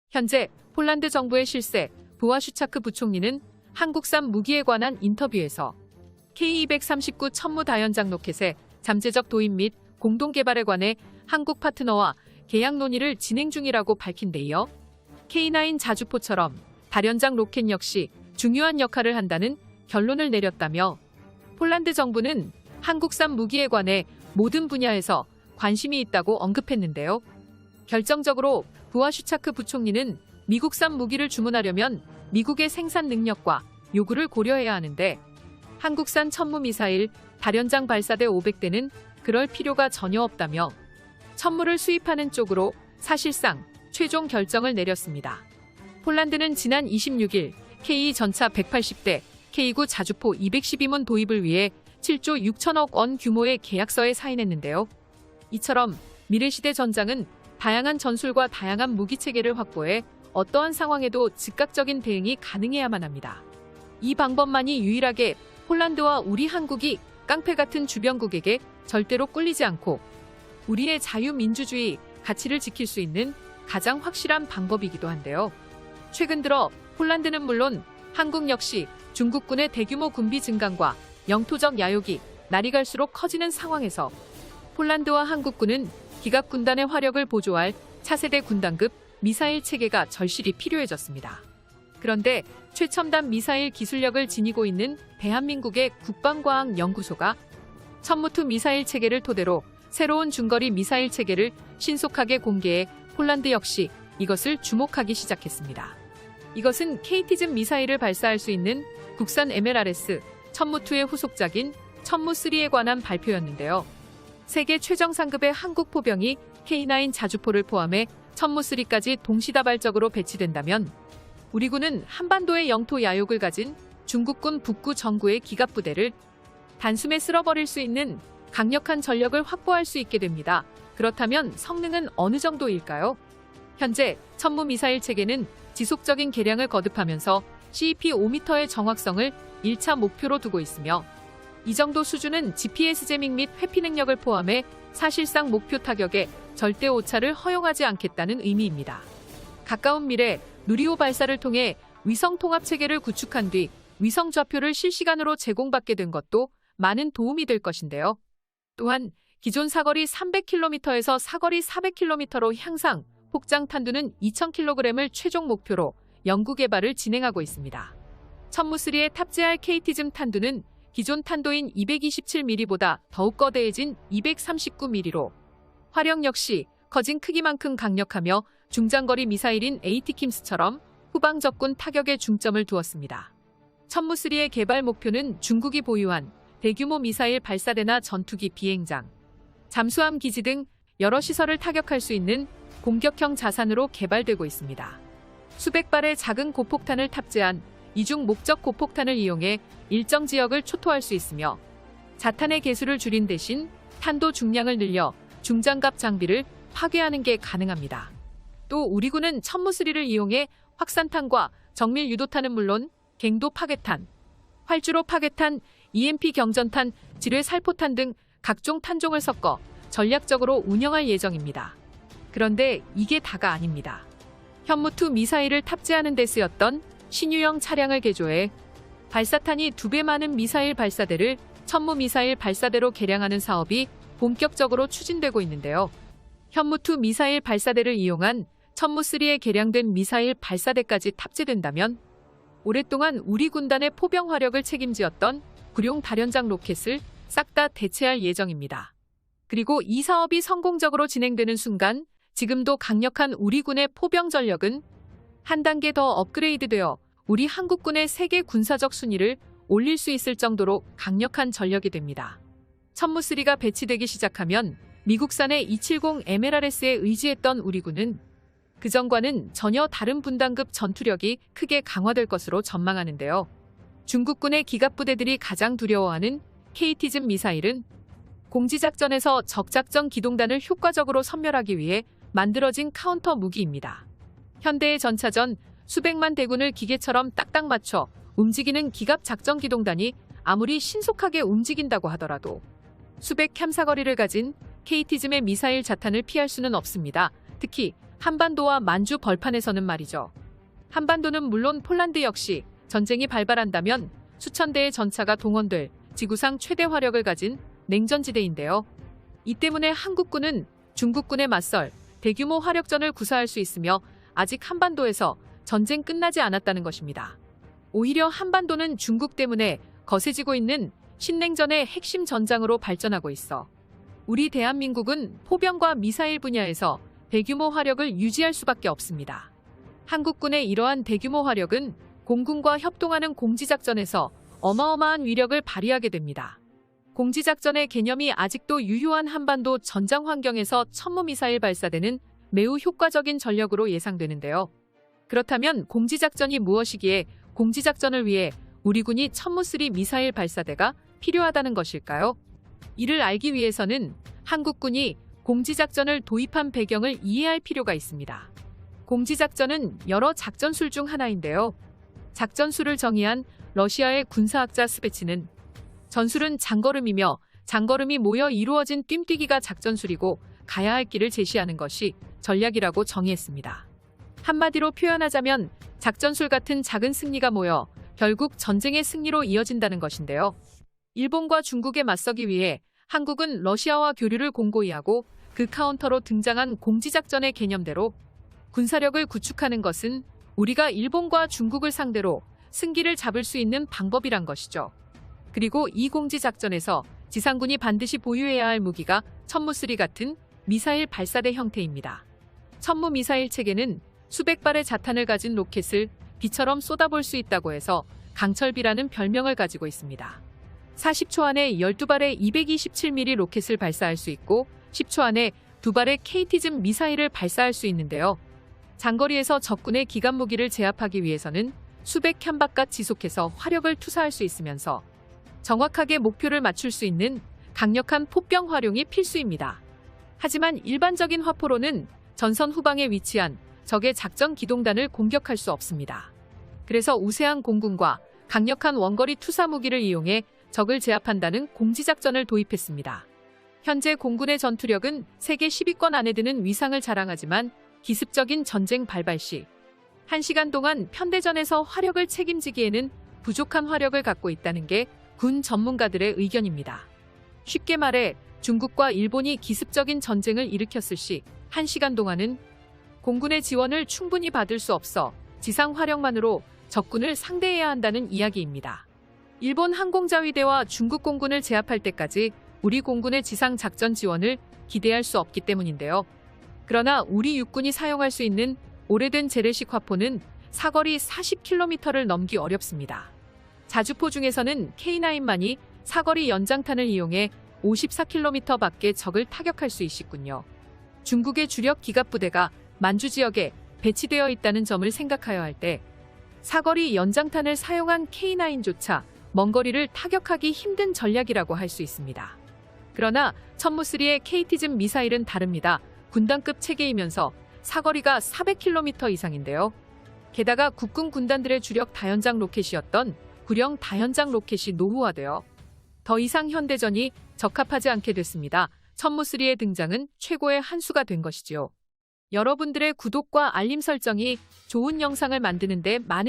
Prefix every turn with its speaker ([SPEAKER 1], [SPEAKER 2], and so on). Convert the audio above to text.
[SPEAKER 1] 현재 폴란드 정부의 실세 부와슈차크 부총리는 한국산 무기에 관한 인터뷰에서 K239 천무 다연장 로켓의 잠재적 도입 및 공동 개발에 관해 한국 파트너와 계약 논의를 진행 중이라고 밝힌 데 이어 K9 자주포처럼 다연장 로켓 역시 중요한 역할을 한다는 결론을 내렸다며 폴란드 정부는 한국산 무기에 관해 모든 분야에서 관심이 있다고 언급했는데요. 결정적으로 부와슈차크 부총리는 미국산 무기를 주문하려면 미국의 생산 능력과 요구를 고려해야 하는데 한국산 천무 미사일 다연장 발사대 500대는 그럴 필요가 전혀 없다며 천무를 수입하는 쪽으로 사실상 최종 결정을 내렸습니다. 폴란드는 지난 26일 K2 전차 180대, K9 자주포 212문 도입을 위해 7조 6천억 원 규모의 계약서에 사인했는데요. 이처럼 미래시대 전장은 다양한 전술과 다양한 무기 체계를 확보해 어떠한 상황에도 즉각적인 대응이 가능해야만 합니다. 이 방법만이 유일하게 폴란드와 우리 한국이 깡패 같은 주변국에게 절대로 꿀리지 않고 우리의 자유민주주의 가치를 지킬 수 있는 가장 확실한 방법이기도 한데요. 최근 들어 폴란드는 물론 한국 역시 중국군의 대규모 군비 증강과 영토적 야욕이 날이 갈수록 커지는 상황에서 폴란드와 한국군은 기갑군단의 화력을 보조할 차세대 군단급 미사일 체계가 절실히 필요해졌습니다. 그런데 최첨단 미사일 기술력을 지니고 있는 대한민국의 국방과학연구소가 천무2 미사일 체계를 토대로 새로운 중거리 미사일 체계를 신속하게 공개해 폴란드 역시 이것을 주목하기 시작했습니다. 이것은 KT즘 미사일을 발사할 수 있는 국산 MLRS 천무2의 후속작인 천무3에 관한 발표였는데요. 세계 최정 상급의 한국 포병이 K9 자주포를 포함해 천무3까지 동시다발적으로 배치된다면 우리 군은 한반도의 영토 야욕을 가진 중국군 북구 정구의 기갑부대를 단숨에 쓸어버릴 수 있는 강력한 전력을 확보할 수 있게 됩니다. 그렇다면 성능은 어느 정도일까요? 현재 천무 미사일 체계는 지속적인 개량을 거듭하면서 CEP 5m의 정확성을 1차 목표로 두고 있으며 이 정도 수준은 GPS 제밍 및 회피 능력을 포함해 사실상 목표 타격에 절대 오차를 허용하지 않겠다는 의미입니다. 가까운 미래 누리호 발사를 통해 위성 통합 체계를 구축한 뒤 위성 좌표를 실시간으로 제공받게 된 것도 많은 도움이 될 것인데요. 또한 기존 사거리 300km에서 사거리 400km로 향상, 폭장 탄두는 2000kg을 최종 목표로 연구 개발을 진행하고 있습니다. 천무3에 탑재할 KT즘 탄두는 기존 탄도인 227mm보다 더욱 거대해진 239mm로 화력 역시 커진 크기만큼 강력하며 중장거리 미사일인 AT킴스처럼 후방 적군 타격에 중점을 두었습니다. 천무3의 개발 목표는 중국이 보유한 대규모 미사일 발사대나 전투기 비행장, 잠수함 기지 등 여러 시설을 타격할 수 있는 공격형 자산으로 개발되고 있습니다. 수백 발의 작은 고폭탄을 탑재한 이중 목적 고폭탄을 이용해 일정 지역을 초토할 수 있으며 자탄의 개수를 줄인 대신 탄도 중량을 늘려 중장갑 장비를 파괴하는 게 가능합니다. 또 우리 군은 천무3를 이용해 확산탄과 정밀 유도탄은 물론 갱도 파괴탄, 활주로 파괴탄, EMP 경전탄, 지뢰 살포탄 등 각종 탄종을 섞어 전략적으로 운영할 예정입니다. 그런데 이게 다가 아닙니다. 현무2 미사일을 탑재하는 데 쓰였던 신유형 차량을 개조해 발사탄이 2배 많은 미사일 발사대를 천무 미사일 발사대로 개량하는 사업이 본격적으로 추진되고 있는데요. 현무2 미사일 발사대를 이용한 천무3에 개량된 미사일 발사대까지 탑재된다면 오랫동안 우리 군단의 포병 화력을 책임지었던 구룡 다련장 로켓을 싹 다 대체할 예정입니다. 그리고 이 사업이 성공적으로 진행되는 순간 지금도 강력한 우리 군의 포병 전력은 한 단계 더 업그레이드되어 우리 한국군의 세계 군사적 순위를 올릴 수 있을 정도로 강력한 전력이 됩니다. 천무3가 배치되기 시작하면 미국산의 270 MLRS에 의지했던 우리 군은 그전과는 전혀 다른 분단급 전투력이 크게 강화될 것으로 전망하는데요. 중국군의 기갑부대들이 가장 두려워하는 KT즘 미사일은 공지작전에서 적작전 기동단을 효과적으로 섬멸하기 위해 만들어진 카운터 무기입니다. 현대의 전차전 수백만 대군을 기계처럼 딱딱 맞춰 움직이는 기갑 작전 기동단이 아무리 신속하게 움직인다고 하더라도 수백 캬m 사거리를 가진 KT즘의 미사일 자탄을 피할 수는 없습니다. 특히 한반도와 만주 벌판에서는 말이죠. 한반도는 물론 폴란드 역시 전쟁이 발발한다면 수천 대의 전차가 동원될 지구상 최대 화력을 가진 냉전지대인데요. 이 때문에 한국군은 중국군에 맞설 대규모 화력전을 구사할 수 있으며 아직 한반도에서 전쟁 끝나지 않았다는 것입니다. 오히려 한반도는 중국 때문에 거세지고 있는 신냉전의 핵심 전장으로 발전하고 있어 우리 대한민국은 포병과 미사일 분야에서 대규모 화력을 유지할 수밖에 없습니다. 한국군의 이러한 대규모 화력은 공군과 협동하는 공지작전에서 어마어마한 위력을 발휘하게 됩니다. 공지작전의 개념이 아직도 유효한 한반도 전장 환경에서 천무미사일 발사대는 매우 효과적인 전력으로 예상되는데요. 그렇다면 공지작전이 무엇이기에 공지작전을 위해 우리 군이 천무3 미사일 발사대가 필요하다는 것일까요? 이를 알기 위해서는 한국군이 공지작전을 도입한 배경을 이해할 필요가 있습니다. 공지작전은 여러 작전술 중 하나인데요. 작전술을 정의한 러시아의 군사학자 스베치는 전술은 장걸음이며 장걸음이 모여 이루어진 뜀뛰기가 작전술이고 가야 할 길을 제시하는 것이 전략이라고 정의했습니다. 한마디로 표현하자면 작전술 같은 작은 승리가 모여 결국 전쟁의 승리로 이어진다는 것인데요. 일본과 중국에 맞서기 위해 한국은 러시아와 교류를 공고히 하고 그 카운터로 등장한 공지작전의 개념대로 군사력을 구축하는 것은 우리가 일본과 중국을 상대로 승기를 잡을 수 있는 방법이란 것이죠. 그리고 이 공지작전에서 지상군이 반드시 보유해야 할 무기가 천무3 같은 미사일 발사대 형태입니다. 천무 미사일 체계는 수백 발의 자탄을 가진 로켓을 비처럼 쏟아볼 수 있다고 해서 강철비라는 별명을 가지고 있습니다. 40초 안에 12발의 227mm 로켓을 발사할 수 있고 10초 안에 2발의 KT즘 미사일을 발사할 수 있는데요. 장거리에서 적군의 기관 무기를 제압하기 위해서는 수백 켠바깥 지속해서 화력을 투사할 수 있으면서 정확하게 목표를 맞출 수 있는 강력한 포병 활용이 필수입니다. 하지만 일반적인 화포로는 전선 후방에 위치한 적의 작전 기동단을 공격할 수 없습니다. 그래서 우세한 공군과 강력한 원거리 투사 무기를 이용해 적을 제압한다는 공지작전을 도입했습니다. 현재 공군의 전투력은 세계 10위권 안에 드는 위상을 자랑하지만 기습적인 전쟁 발발 시 1시간 동안 편대전에서 화력을 책임지기에는 부족한 화력을 갖고 있다는 게 군 전문가들의 의견입니다. 쉽게 말해 중국과 일본이 기습적인 전쟁을 일으켰을 시 1시간 동안은 공군의 지원을 충분히 받을 수 없어 지상 화력만으로 적군을 상대해야 한다는 이야기입니다. 일본 항공자위대와 중국 공군을 제압할 때까지 우리 공군의 지상 작전 지원을 기대할 수 없기 때문인데요. 그러나 우리 육군이 사용할 수 있는 오래된 재래식 화포는 사거리 40km를 넘기 어렵습니다. 자주포 중에서는 K9만이 사거리 연장탄을 이용해 54km 밖에 적을 타격할 수 있군요. 중국의 주력 기갑부대가 만주 지역에 배치되어 있다는 점을 생각하여 할 때 사거리 연장탄을 사용한 K9조차 먼 거리를 타격하기 힘든 전략이라고 할 수 있습니다. 그러나 천무3의 KT즘 미사일은 다릅니다. 군단급 체계이면서 사거리가 400km 이상인데요. 게다가 국군 군단들의 주력 다연장 로켓이었던 구령 다연장 로켓이 노후화되어 더 이상 현대전이 적합하지 않게 됐습니다. 천무3의 등장은 최고의 한 수가 된 것이지요. 여러분들의 구독과 알림 설정이 좋은 영상을 만드는 데 많은